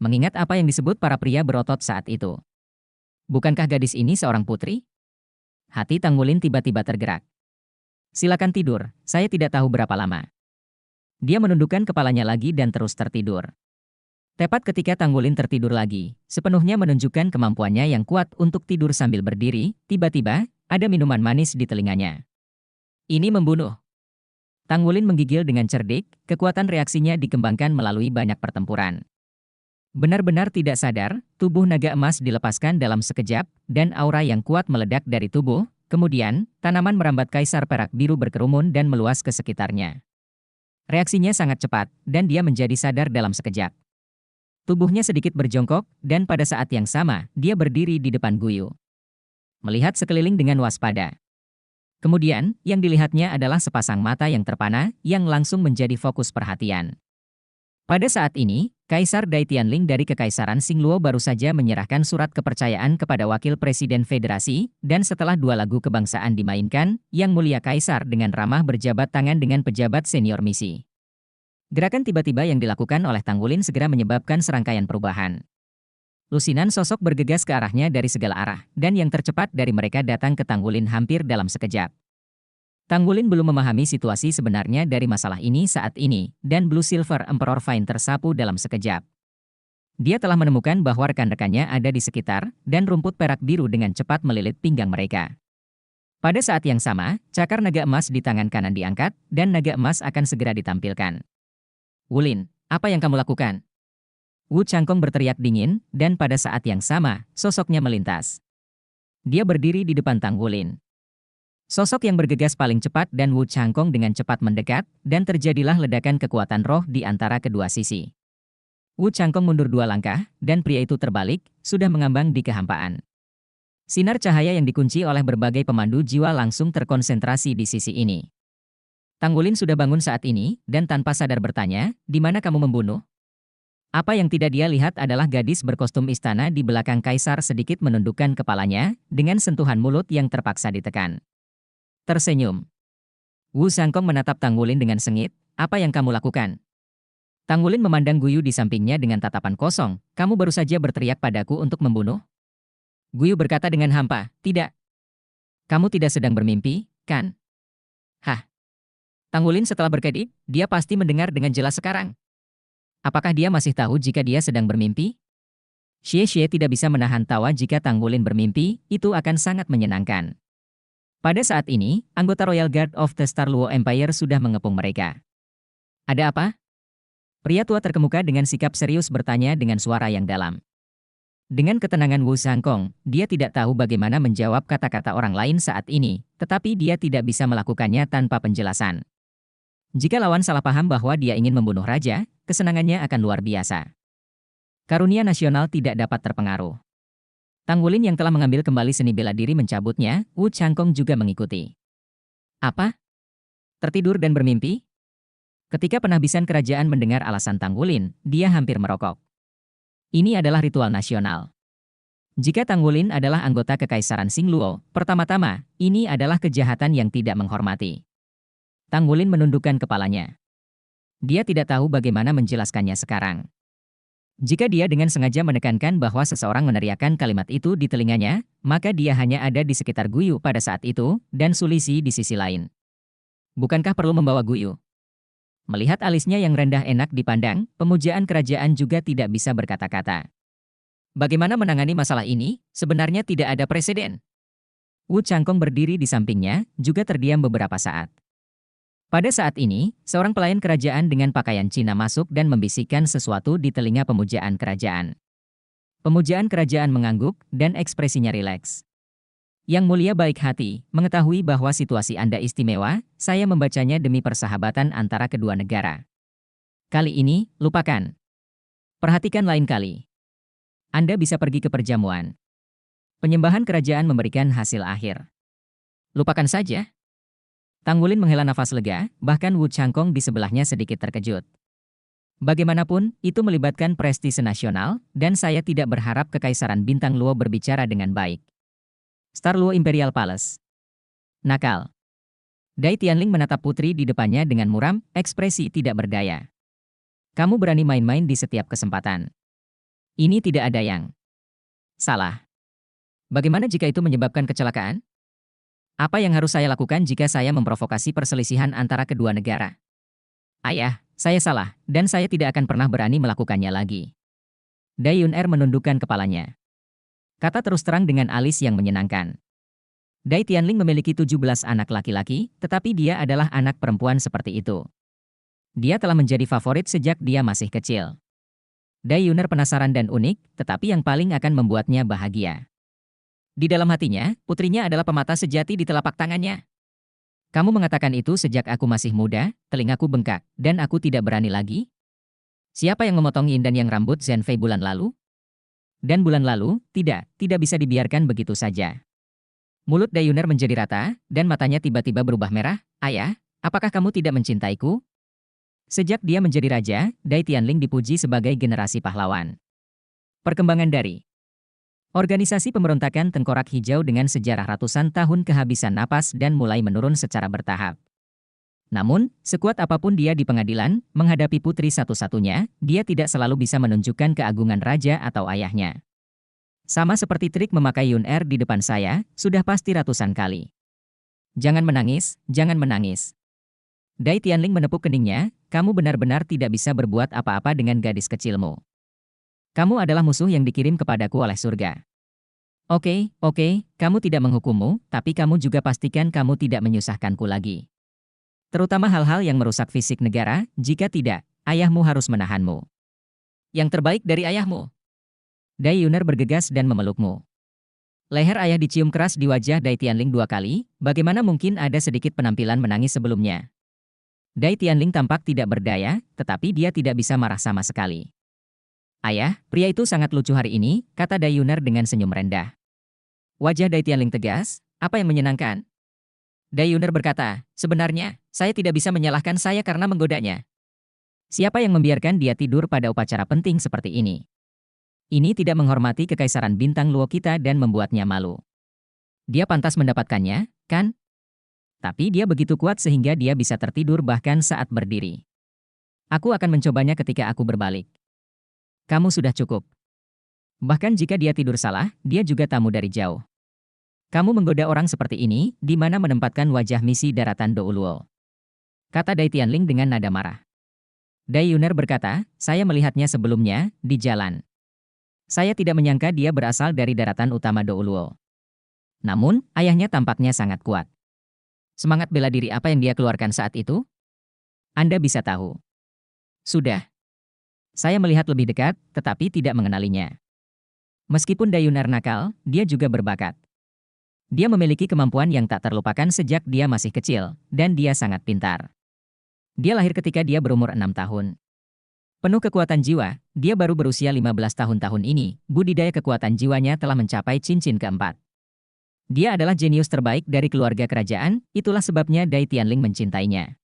Mengingat apa yang disebut para pria berotot saat itu. Bukankah gadis ini seorang putri? Hati Tanggulin tiba-tiba tergerak. Silakan tidur, saya tidak tahu berapa lama. Dia menundukkan kepalanya lagi dan terus tertidur. Tepat ketika Tanggulin tertidur lagi, sepenuhnya menunjukkan kemampuannya yang kuat untuk tidur sambil berdiri, tiba-tiba, ada minuman manis di telinganya. Ini membunuh. Tanggulin menggigil dengan cerdik, kekuatan reaksinya dikembangkan melalui banyak pertempuran. Benar-benar tidak sadar, tubuh naga emas dilepaskan dalam sekejap, dan aura yang kuat meledak dari tubuh, kemudian, tanaman merambat kaisar perak biru berkerumun dan meluas ke sekitarnya. Reaksinya sangat cepat, dan dia menjadi sadar dalam sekejap. Tubuhnya sedikit berjongkok, dan pada saat yang sama, dia berdiri di depan Guyu. Melihat sekeliling dengan waspada. Kemudian, yang dilihatnya adalah sepasang mata yang terpana, yang langsung menjadi fokus perhatian. Pada saat ini, Kaisar Dai Tianling dari Kekaisaran Singluo baru saja menyerahkan surat kepercayaan kepada Wakil Presiden Federasi, dan setelah 2 lagu kebangsaan dimainkan, Yang Mulia Kaisar dengan ramah berjabat tangan dengan pejabat senior misi. Gerakan tiba-tiba yang dilakukan oleh Tanggulin segera menyebabkan serangkaian perubahan. Lusinan sosok bergegas ke arahnya dari segala arah, dan yang tercepat dari mereka datang ke Tanggulin hampir dalam sekejap. Tang Wulin belum memahami situasi sebenarnya dari masalah ini saat ini, dan Blue Silver Emperor Vine tersapu dalam sekejap. Dia telah menemukan bahwa rekan-rekannya ada di sekitar, dan rumput perak biru dengan cepat melilit pinggang mereka. Pada saat yang sama, cakar naga emas di tangan kanan diangkat, dan naga emas akan segera ditampilkan. Wulin, apa yang kamu lakukan? Wu Changkong berteriak dingin, dan pada saat yang sama, sosoknya melintas. Dia berdiri di depan Tang Wulin. Sosok yang bergegas paling cepat dan Wu Changkong dengan cepat mendekat, dan terjadilah ledakan kekuatan roh di antara kedua sisi. Wu Changkong mundur 2 langkah, dan pria itu terbalik, sudah mengambang di kehampaan. Sinar cahaya yang dikunci oleh berbagai pemandu jiwa langsung terkonsentrasi di sisi ini. Tang Wulin sudah bangun saat ini, dan tanpa sadar bertanya, di mana kamu membunuh? Apa yang tidak dia lihat adalah gadis berkostum istana di belakang kaisar sedikit menundukkan kepalanya, dengan sentuhan mulut yang terpaksa ditekan. Tersenyum. Wu Changkong menatap Tang Wulin dengan sengit, apa yang kamu lakukan? Tang Wulin memandang Guyu di sampingnya dengan tatapan kosong, kamu baru saja berteriak padaku untuk membunuh? Guyu berkata dengan hampa, tidak. Kamu tidak sedang bermimpi, kan? Hah? Tang Wulin setelah berkedip, dia pasti mendengar dengan jelas sekarang. Apakah dia masih tahu jika dia sedang bermimpi? Xie tidak bisa menahan tawa jika Tang Wulin bermimpi, itu akan sangat menyenangkan. Pada saat ini, anggota Royal Guard of the Star Luo Empire sudah mengepung mereka. Ada apa? Pria tua terkemuka dengan sikap serius bertanya dengan suara yang dalam. Dengan ketenangan Wu Changkong, dia tidak tahu bagaimana menjawab kata-kata orang lain saat ini, tetapi dia tidak bisa melakukannya tanpa penjelasan. Jika lawan salah paham bahwa dia ingin membunuh raja, kesenangannya akan luar biasa. Karunia nasional tidak dapat terpengaruh. Tang Wulin yang telah mengambil kembali seni bela diri mencabutnya, Wu Changkong juga mengikuti. Apa? Tertidur dan bermimpi? Ketika penahbisan kerajaan mendengar alasan Tang Wulin, dia hampir merokok. Ini adalah ritual nasional. Jika Tang Wulin adalah anggota Kekaisaran Xingluo, pertama-tama, ini adalah kejahatan yang tidak menghormati. Tang Wulin menundukkan kepalanya. Dia tidak tahu bagaimana menjelaskannya sekarang. Jika dia dengan sengaja menekankan bahwa seseorang meneriakkan kalimat itu di telinganya, maka dia hanya ada di sekitar Guyu pada saat itu, dan Sulisi di sisi lain. Bukankah perlu membawa Guyu? Melihat alisnya yang rendah enak dipandang, pemujaan kerajaan juga tidak bisa berkata-kata. Bagaimana menangani masalah ini? Sebenarnya tidak ada preseden. Wu Changkong berdiri di sampingnya, juga terdiam beberapa saat. Pada saat ini, seorang pelayan kerajaan dengan pakaian Cina masuk dan membisikkan sesuatu di telinga pemujaan kerajaan. Pemujaan kerajaan mengangguk, dan ekspresinya rileks. Yang mulia baik hati, mengetahui bahwa situasi Anda istimewa, saya membacanya demi persahabatan antara kedua negara. Kali ini, lupakan. Perhatikan lain kali. Anda bisa pergi ke perjamuan. Penyembahan kerajaan memberikan hasil akhir. Lupakan saja. Tang Wulin menghela nafas lega, bahkan Wu Changkong di sebelahnya sedikit terkejut. Bagaimanapun, itu melibatkan prestise nasional, dan saya tidak berharap Kekaisaran Bintang Luo berbicara dengan baik. Star Luo Imperial Palace. Nakal. Dai Tianling menatap putri di depannya dengan muram, ekspresi tidak berdaya. Kamu berani main-main di setiap kesempatan. Ini tidak ada yang salah. Bagaimana jika itu menyebabkan kecelakaan? Apa yang harus saya lakukan jika saya memprovokasi perselisihan antara kedua negara? Ayah, saya salah, dan saya tidak akan pernah berani melakukannya lagi. Dai Yun'er menundukkan kepalanya. Kata terus terang dengan alis yang menyenangkan. Dai Tianling memiliki 17 anak laki-laki, tetapi dia adalah anak perempuan seperti itu. Dia telah menjadi favorit sejak dia masih kecil. Dai Yun'er penasaran dan unik, tetapi yang paling akan membuatnya bahagia. Di dalam hatinya, putrinya adalah pemata sejati di telapak tangannya. Kamu mengatakan itu sejak aku masih muda, telingaku bengkak, dan aku tidak berani lagi? Siapa yang memotong Yin dan yang rambut Zhenfei bulan lalu? Dan bulan lalu, tidak bisa dibiarkan begitu saja. Mulut Dai Yun'er menjadi rata, dan matanya tiba-tiba berubah merah. Ayah, apakah kamu tidak mencintaiku? Sejak dia menjadi raja, Dai Tianling dipuji sebagai generasi pahlawan. Perkembangan dari organisasi pemberontakan Tengkorak Hijau dengan sejarah ratusan tahun kehabisan napas dan mulai menurun secara bertahap. Namun, sekuat apapun dia di pengadilan, menghadapi putri satu-satunya, dia tidak selalu bisa menunjukkan keagungan raja atau ayahnya. Sama seperti trik memakai Yun'er di depan saya, sudah pasti ratusan kali. Jangan menangis, jangan menangis. Dai Tianling menepuk keningnya, kamu benar-benar tidak bisa berbuat apa-apa dengan gadis kecilmu. Kamu adalah musuh yang dikirim kepadaku oleh surga. Oke, oke, kamu tidak menghukummu, tapi kamu juga pastikan kamu tidak menyusahkanku lagi. Terutama hal-hal yang merusak fisik negara, jika tidak, ayahmu harus menahanmu. Yang terbaik dari ayahmu. Dai Yuner bergegas dan memelukmu. Leher ayah dicium keras di wajah Dai Tianling 2 kali, bagaimana mungkin ada sedikit penampilan menangis sebelumnya. Dai Tianling tampak tidak berdaya, tetapi dia tidak bisa marah sama sekali. Ayah, pria itu sangat lucu hari ini, kata Dai Yuner dengan senyum rendah. Wajah Dai Tianling tegas, apa yang menyenangkan? Dai Yuner berkata, sebenarnya, saya tidak bisa menyalahkan saya karena menggodanya. Siapa yang membiarkan dia tidur pada upacara penting seperti ini? Ini tidak menghormati kekaisaran bintang Luo kita dan membuatnya malu. Dia pantas mendapatkannya, kan? Tapi dia begitu kuat sehingga dia bisa tertidur bahkan saat berdiri. Aku akan mencobanya ketika aku berbalik. Kamu sudah cukup. Bahkan jika dia tidur salah, dia juga tamu dari jauh. Kamu menggoda orang seperti ini, di mana menempatkan wajah misi daratan Douluo. Kata Dai Tianling dengan nada marah. Dai Yuner berkata, saya melihatnya sebelumnya, di jalan. Saya tidak menyangka dia berasal dari daratan utama Douluo. Namun, ayahnya tampaknya sangat kuat. Semangat bela diri apa yang dia keluarkan saat itu? Anda bisa tahu. Sudah. Saya melihat lebih dekat, tetapi tidak mengenalinya. Meskipun Dai Yuner nakal, dia juga berbakat. Dia memiliki kemampuan yang tak terlupakan sejak dia masih kecil, dan dia sangat pintar. Dia lahir ketika dia berumur 6 tahun. Penuh kekuatan jiwa, dia baru berusia 15 tahun ini, budidaya kekuatan jiwanya telah mencapai cincin keempat. Dia adalah jenius terbaik dari keluarga kerajaan, itulah sebabnya Dai Tianling mencintainya.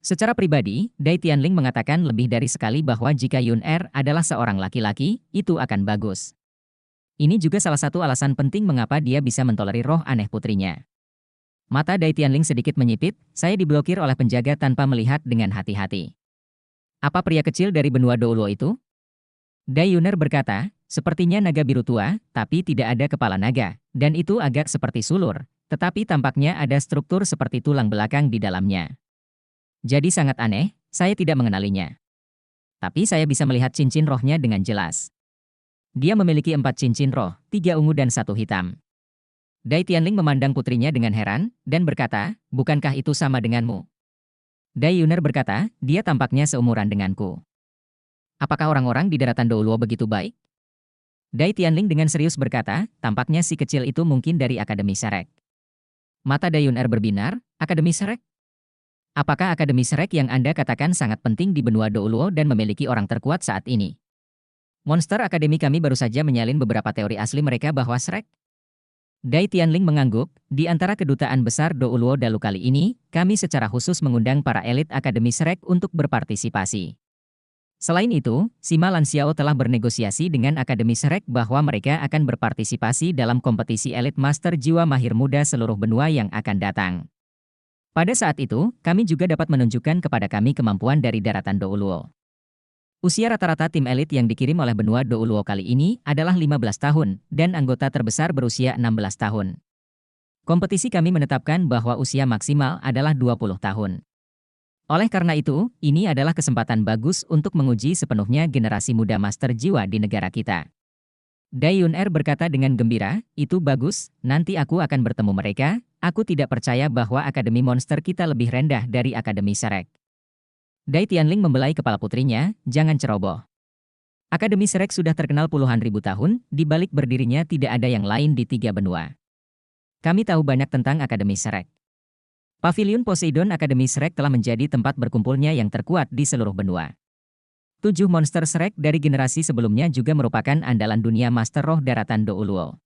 Secara pribadi, Dai Tianling mengatakan lebih dari sekali bahwa jika Yun Er adalah seorang laki-laki, itu akan bagus. Ini juga salah satu alasan penting mengapa dia bisa mentolerir roh aneh putrinya. Mata Dai Tianling sedikit menyipit, saya diblokir oleh penjaga tanpa melihat dengan hati-hati. Apa pria kecil dari benua Douluo itu? Dai Yuner berkata, sepertinya naga biru tua, tapi tidak ada kepala naga, dan itu agak seperti sulur, tetapi tampaknya ada struktur seperti tulang belakang di dalamnya. Jadi sangat aneh, saya tidak mengenalinya. Tapi saya bisa melihat cincin rohnya dengan jelas. Dia memiliki 4 cincin roh, 3 ungu dan 1 hitam. Dai Tianling memandang putrinya dengan heran, dan berkata, bukankah itu sama denganmu? Dai Yuner berkata, dia tampaknya seumuran denganku. Apakah orang-orang di daratan Douluo begitu baik? Dai Tianling dengan serius berkata, tampaknya si kecil itu mungkin dari Akademi Serek. Mata Dai Yuner berbinar, Akademi Serek? Apakah Akademi Serek yang Anda katakan sangat penting di benua Douluo dan memiliki orang terkuat saat ini? Monster Akademi kami baru saja menyalin beberapa teori asli mereka bahwa Serek. Dai Tianling mengangguk, di antara kedutaan besar Douluo Dalu kali ini, kami secara khusus mengundang para elit Akademi Serek untuk berpartisipasi. Selain itu, Sima Lanxiao telah bernegosiasi dengan Akademi Serek bahwa mereka akan berpartisipasi dalam kompetisi elit Master Jiwa Mahir Muda seluruh benua yang akan datang. Pada saat itu, kami juga dapat menunjukkan kepada kami kemampuan dari daratan Douluo. Usia rata-rata tim elit yang dikirim oleh benua Douluo kali ini adalah 15 tahun, dan anggota terbesar berusia 16 tahun. Kompetisi kami menetapkan bahwa usia maksimal adalah 20 tahun. Oleh karena itu, ini adalah kesempatan bagus untuk menguji sepenuhnya generasi muda Master Jiwa di negara kita. Dai Yuner berkata dengan gembira, itu bagus, nanti aku akan bertemu mereka, aku tidak percaya bahwa Akademi Monster kita lebih rendah dari Akademi Serek. Dai Tianling membelai kepala putrinya, jangan ceroboh. Akademi Serek sudah terkenal puluhan ribu tahun, di balik berdirinya tidak ada yang lain di 3 benua. Kami tahu banyak tentang Akademi Serek. Pavilion Poseidon Akademi Serek telah menjadi tempat berkumpulnya yang terkuat di seluruh benua. 7 monster Serek dari generasi sebelumnya juga merupakan andalan dunia Master Roh Daratan Douluo.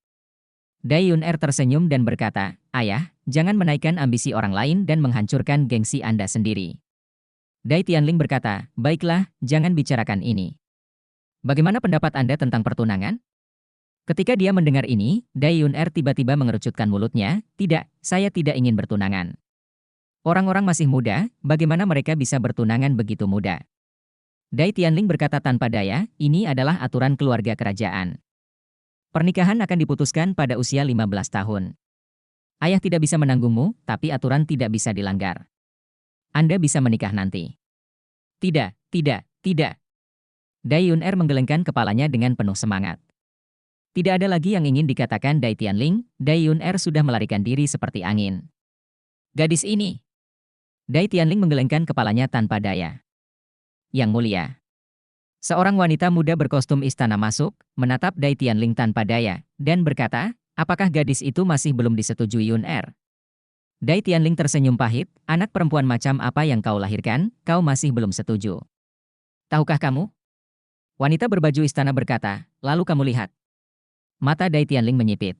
Dai Yuner tersenyum dan berkata, ayah, jangan menaikkan ambisi orang lain dan menghancurkan gengsi Anda sendiri. Dai Tianling berkata, baiklah, jangan bicarakan ini. Bagaimana pendapat Anda tentang pertunangan? Ketika dia mendengar ini, Dai Yuner tiba-tiba mengerucutkan mulutnya, tidak, saya tidak ingin bertunangan. Orang-orang masih muda, bagaimana mereka bisa bertunangan begitu muda? Dai Tianling berkata tanpa daya, ini adalah aturan keluarga kerajaan. Pernikahan akan diputuskan pada usia 15 tahun. Ayah tidak bisa menanggungmu, tapi aturan tidak bisa dilanggar. Anda bisa menikah nanti. Tidak, tidak, tidak. Dai Yun'er menggelengkan kepalanya dengan penuh semangat. Tidak ada lagi yang ingin dikatakan Dai Tianling, Dai Yun'er sudah melarikan diri seperti angin. Gadis ini. Dai Tianling menggelengkan kepalanya tanpa daya. Yang mulia. Seorang wanita muda berkostum istana masuk, menatap Dai Tianling tanpa daya, dan berkata, apakah gadis itu masih belum disetujui Yun'er? Dai Tianling tersenyum pahit, anak perempuan macam apa yang kau lahirkan, kau masih belum setuju. Tahukah kamu? Wanita berbaju istana berkata, lalu kamu lihat. Mata Dai Tianling menyipit.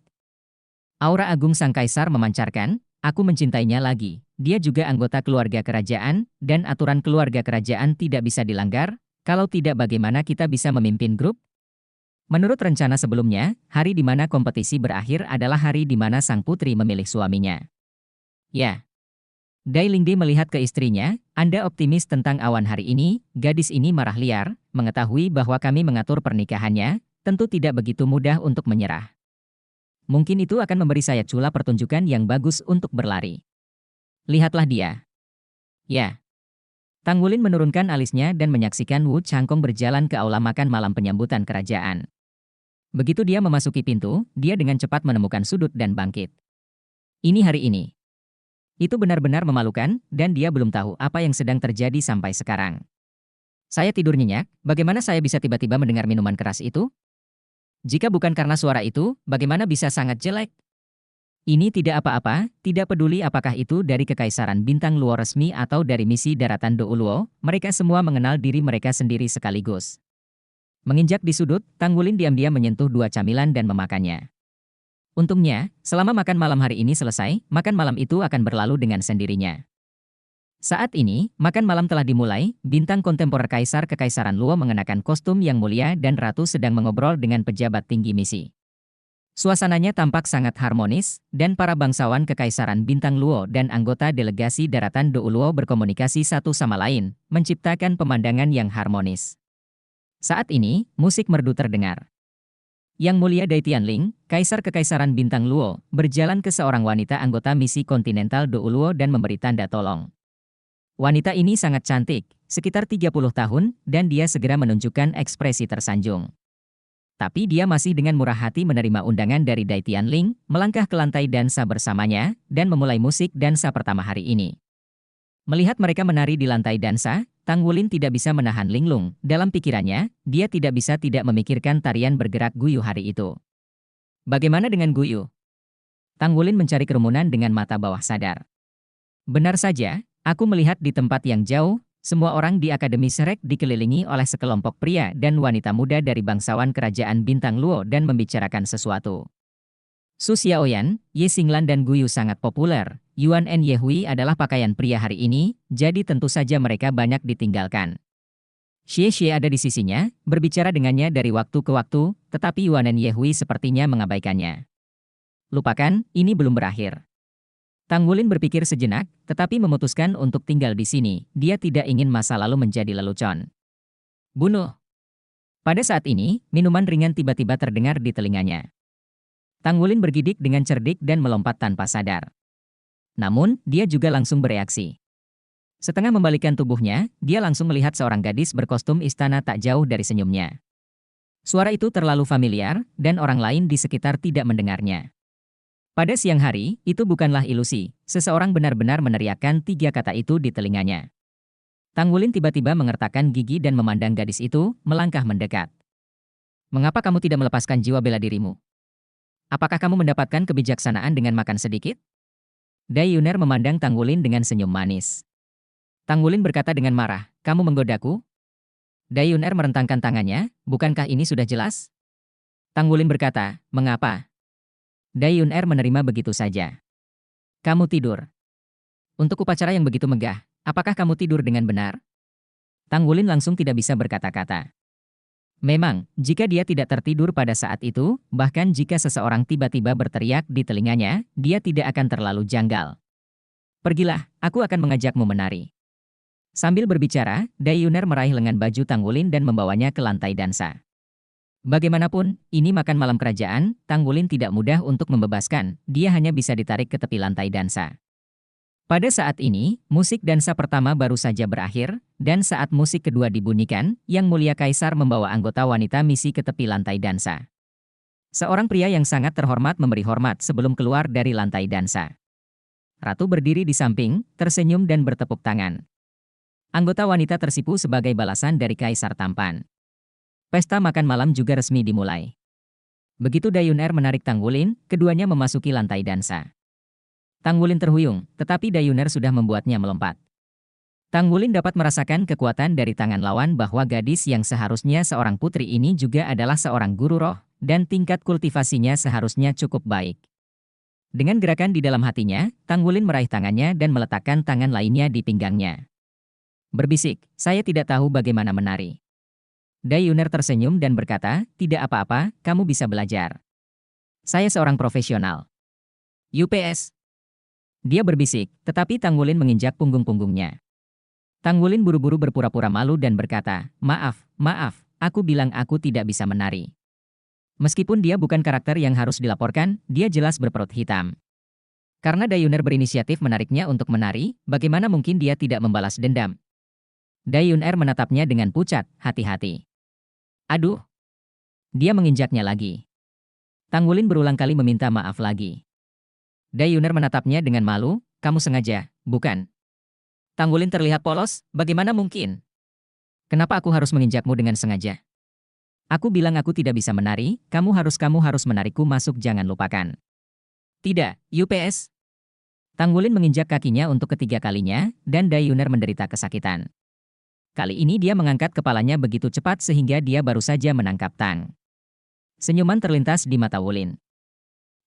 Aura agung sang kaisar memancarkan, aku mencintainya lagi. Dia juga anggota keluarga kerajaan, dan aturan keluarga kerajaan tidak bisa dilanggar, kalau tidak bagaimana kita bisa memimpin grup? Menurut rencana sebelumnya, hari di mana kompetisi berakhir adalah hari di mana sang putri memilih suaminya. Ya. Dai Lingdi melihat ke istrinya, Anda optimis tentang awan hari ini, gadis ini marah liar, mengetahui bahwa kami mengatur pernikahannya, tentu tidak begitu mudah untuk menyerah. Mungkin itu akan memberi saya cula pertunjukan yang bagus untuk berlari. Lihatlah dia. Ya. Tang Wulin menurunkan alisnya dan menyaksikan Wu Changkong berjalan ke aula makan malam penyambutan kerajaan. Begitu dia memasuki pintu, dia dengan cepat menemukan sudut dan bangkit. Ini hari ini. Itu benar-benar memalukan, dan dia belum tahu apa yang sedang terjadi sampai sekarang. Saya tidur nyenyak, bagaimana saya bisa tiba-tiba mendengar minuman keras itu? Jika bukan karena suara itu, bagaimana bisa sangat jelek? Ini tidak apa-apa, tidak peduli apakah itu dari Kekaisaran Bintang Luo resmi atau dari misi daratan Dou Luo, mereka semua mengenal diri mereka sendiri sekaligus. Menginjak di sudut, Tang Wulin diam-diam menyentuh dua camilan dan memakannya. Untungnya, selama makan malam hari ini selesai, makan malam itu akan berlalu dengan sendirinya. Saat ini, makan malam telah dimulai, bintang kontemporer Kaisar Kekaisaran Luo mengenakan kostum yang mulia dan ratu sedang mengobrol dengan pejabat tinggi misi. Suasananya tampak sangat harmonis, dan para bangsawan Kekaisaran Bintang Luo dan anggota delegasi daratan Dou Luo berkomunikasi satu sama lain, menciptakan pemandangan yang harmonis. Saat ini, musik merdu terdengar. Yang mulia Dai Tianling, Kaisar Kekaisaran Bintang Luo, berjalan ke seorang wanita anggota misi kontinental Dou Luo dan memberi tanda tolong. Wanita ini sangat cantik, sekitar 30 tahun, dan dia segera menunjukkan ekspresi tersanjung. Tapi dia masih dengan murah hati menerima undangan dari Dai Tianling, melangkah ke lantai dansa bersamanya, dan memulai musik dansa pertama hari ini. Melihat mereka menari di lantai dansa, Tang Wulin tidak bisa menahan linglung. Dalam pikirannya, dia tidak bisa tidak memikirkan tarian bergerak Guyu hari itu. Bagaimana dengan Guyu? Tang Wulin mencari kerumunan dengan mata bawah sadar. Benar saja, aku melihat di tempat yang jauh, semua orang di Akademi Shrek dikelilingi oleh sekelompok pria dan wanita muda dari bangsawan kerajaan Bintang Luo dan membicarakan sesuatu. Su Xiaoyan, Ye Xinglan dan Guyu sangat populer. Yuan and Ye Hui adalah pakaian pria hari ini, jadi tentu saja mereka banyak ditinggalkan. Xie Xie ada di sisinya, berbicara dengannya dari waktu ke waktu, tetapi Yuan and Ye Hui sepertinya mengabaikannya. Lupakan, ini belum berakhir. Tang Wulin berpikir sejenak, tetapi memutuskan untuk tinggal di sini. Dia tidak ingin masa lalu menjadi lelucon. Bunuh. Pada saat ini, minuman ringan tiba-tiba terdengar di telinganya. Tang Wulin bergidik dengan cerdik dan melompat tanpa sadar. Namun, dia juga langsung bereaksi. Setengah membalikan tubuhnya, dia langsung melihat seorang gadis berkostum istana tak jauh dari senyumnya. Suara itu terlalu familiar, dan orang lain di sekitar tidak mendengarnya. Pada siang hari, itu bukanlah ilusi, seseorang benar-benar meneriakkan tiga kata itu di telinganya. Tang Wulin tiba-tiba mengertakkan gigi dan memandang gadis itu, melangkah mendekat. Mengapa kamu tidak melepaskan jiwa bela dirimu? Apakah kamu mendapatkan kebijaksanaan dengan makan sedikit? Dai Yuner memandang Tang Wulin dengan senyum manis. Tang Wulin berkata dengan marah, kamu menggodaku? Dai Yuner merentangkan tangannya, bukankah ini sudah jelas? Tang Wulin berkata, mengapa? Dai Yuner menerima begitu saja. Kamu tidur. Untuk upacara yang begitu megah, apakah kamu tidur dengan benar? Tang Wulin langsung tidak bisa berkata-kata. Memang, jika dia tidak tertidur pada saat itu, bahkan jika seseorang tiba-tiba berteriak di telinganya, dia tidak akan terlalu janggal. Pergilah, aku akan mengajakmu menari. Sambil berbicara, Dai Yuner meraih lengan baju Tang Wulin dan membawanya ke lantai dansa. Bagaimanapun, ini makan malam kerajaan, Tanggulin tidak mudah untuk membebaskan, dia hanya bisa ditarik ke tepi lantai dansa. Pada saat ini, musik dansa pertama baru saja berakhir, dan saat musik kedua dibunyikan, Yang Mulia Kaisar membawa anggota wanita misi ke tepi lantai dansa. Seorang pria yang sangat terhormat memberi hormat sebelum keluar dari lantai dansa. Ratu berdiri di samping, tersenyum dan bertepuk tangan. Anggota wanita tersipu sebagai balasan dari Kaisar tampan. Pesta makan malam juga resmi dimulai. Begitu Dayuner menarik Tanggulin, keduanya memasuki lantai dansa. Tanggulin terhuyung, tetapi Dayuner sudah membuatnya melompat. Tanggulin dapat merasakan kekuatan dari tangan lawan bahwa gadis yang seharusnya seorang putri ini juga adalah seorang guru roh, dan tingkat kultivasinya seharusnya cukup baik. Dengan gerakan di dalam hatinya, Tanggulin meraih tangannya dan meletakkan tangan lainnya di pinggangnya. Berbisik, saya tidak tahu bagaimana menari. Dayuner tersenyum dan berkata, tidak apa-apa, kamu bisa belajar. Saya seorang profesional. UPS. Dia berbisik, tetapi Tanggulin menginjak punggung-punggungnya. Tanggulin buru-buru berpura-pura malu dan berkata, maaf, aku bilang aku tidak bisa menari. Meskipun dia bukan karakter yang harus dilaporkan, dia jelas berperut hitam. Karena Dayuner berinisiatif menariknya untuk menari, bagaimana mungkin dia tidak membalas dendam? Dayuner menatapnya dengan pucat, hati-hati. Aduh. Dia menginjaknya lagi. Tanggulin berulang kali meminta maaf lagi. Dayuner menatapnya dengan malu, kamu sengaja, bukan? Tanggulin terlihat polos, bagaimana mungkin? Kenapa aku harus menginjakmu dengan sengaja? Aku bilang aku tidak bisa menari, kamu harus menarikku masuk, jangan lupakan. Tidak, UPS. Tanggulin menginjak kakinya untuk ketiga kalinya, dan Dayuner menderita kesakitan. Kali ini dia mengangkat kepalanya begitu cepat sehingga dia baru saja menangkap Tang. Senyuman terlintas di mata Wulin.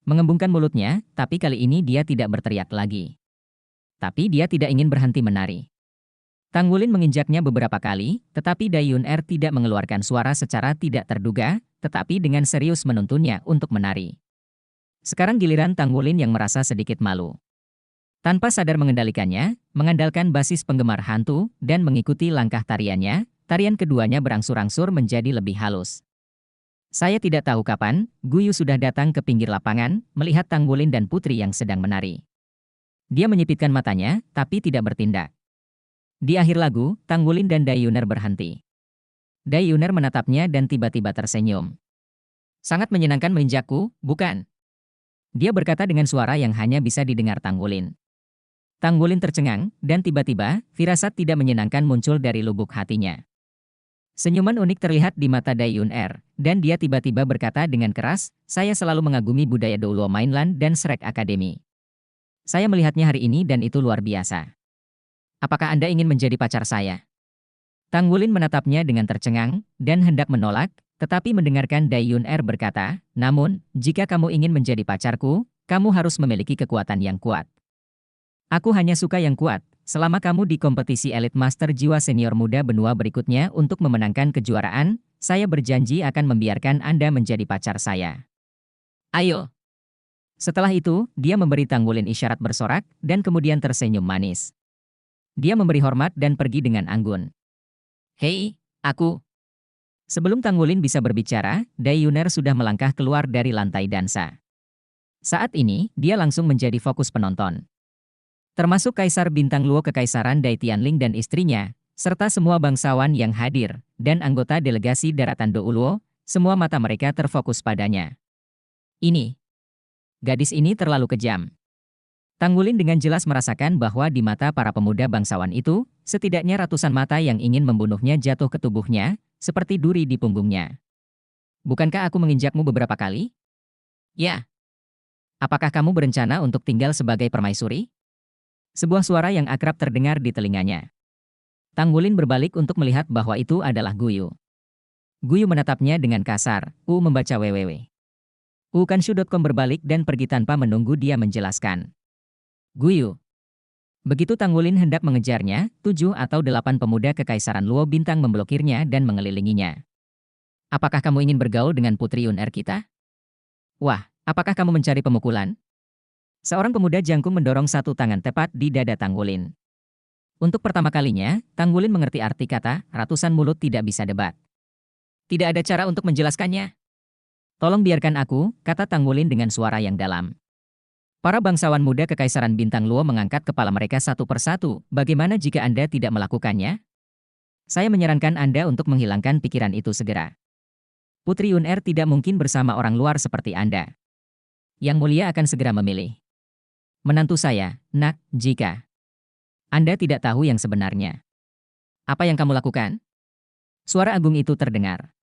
Mengembungkan mulutnya, tapi kali ini dia tidak berteriak lagi. Tapi dia tidak ingin berhenti menari. Tanggulin menginjaknya beberapa kali, tetapi Dayuner tidak mengeluarkan suara secara tidak terduga, tetapi dengan serius menuntunnya untuk menari. Sekarang giliran Tanggulin yang merasa sedikit malu. Tanpa sadar mengendalikannya, mengandalkan basis penggemar hantu, dan mengikuti langkah tariannya, tarian keduanya berangsur-angsur menjadi lebih halus. Saya tidak tahu kapan, Guyu sudah datang ke pinggir lapangan, melihat Tanggulin dan putri yang sedang menari. Dia menyipitkan matanya, tapi tidak bertindak. Di akhir lagu, Tanggulin dan Dayuner berhenti. Dayuner menatapnya dan tiba-tiba tersenyum. Sangat menyenangkan menginjakku, bukan? Dia berkata dengan suara yang hanya bisa didengar Tanggulin. Tanggulin tercengang, dan tiba-tiba, firasat tidak menyenangkan muncul dari lubuk hatinya. Senyuman unik terlihat di mata Dayuner, dan dia tiba-tiba berkata dengan keras, saya selalu mengagumi budaya Douluo Mainland dan Shrek Academy. Saya melihatnya hari ini dan itu luar biasa. Apakah Anda ingin menjadi pacar saya? Tanggulin menatapnya dengan tercengang, dan hendak menolak, tetapi mendengarkan Dayuner berkata, namun, jika kamu ingin menjadi pacarku, kamu harus memiliki kekuatan yang kuat. Aku hanya suka yang kuat. Selama kamu di kompetisi Elite Master Jiwa Senior Muda benua berikutnya untuk memenangkan kejuaraan, saya berjanji akan membiarkan Anda menjadi pacar saya. Ayo. Setelah itu, dia memberi Tanggulin isyarat bersorak, dan kemudian tersenyum manis. Dia memberi hormat dan pergi dengan anggun. Hei, aku. Sebelum Tanggulin bisa berbicara, Dayuner sudah melangkah keluar dari lantai dansa. Saat ini, dia langsung menjadi fokus penonton. Termasuk Kaisar Bintang Luo Kekaisaran Dai Tianling dan istrinya, serta semua bangsawan yang hadir, dan anggota delegasi daratan Douluo, semua mata mereka terfokus padanya. Gadis ini terlalu kejam. Tanggulin dengan jelas merasakan bahwa di mata para pemuda bangsawan itu, setidaknya ratusan mata yang ingin membunuhnya jatuh ke tubuhnya, seperti duri di punggungnya. Bukankah aku menginjakmu beberapa kali? Ya. Apakah kamu berencana untuk tinggal sebagai permaisuri? Sebuah suara yang akrab terdengar di telinganya. Tanggulin berbalik untuk melihat bahwa itu adalah Guyu. Guyu menatapnya dengan kasar, membaca www. Kanshu.com berbalik dan pergi tanpa menunggu dia menjelaskan. Guyu. Begitu Tanggulin hendak mengejarnya, 7 atau 8 pemuda Kekaisaran Luo Bintang memblokirnya dan mengelilinginya. Apakah kamu ingin bergaul dengan Putri Yun-Er kita? Wah, apakah kamu mencari pemukulan? Seorang pemuda jangkung mendorong satu tangan tepat di dada Tanggulin. Untuk pertama kalinya, Tanggulin mengerti arti kata, ratusan mulut tidak bisa debat. Tidak ada cara untuk menjelaskannya. Tolong biarkan aku, kata Tang Wulin dengan suara yang dalam. Para bangsawan muda Kekaisaran Bintang Luo mengangkat kepala mereka satu persatu. Bagaimana jika Anda tidak melakukannya? Saya menyarankan Anda untuk menghilangkan pikiran itu segera. Putri Yun-er tidak mungkin bersama orang luar seperti Anda. Yang mulia akan segera memilih menantu saya, nak, jika Anda tidak tahu yang sebenarnya. Apa yang kamu lakukan? Suara agung itu terdengar.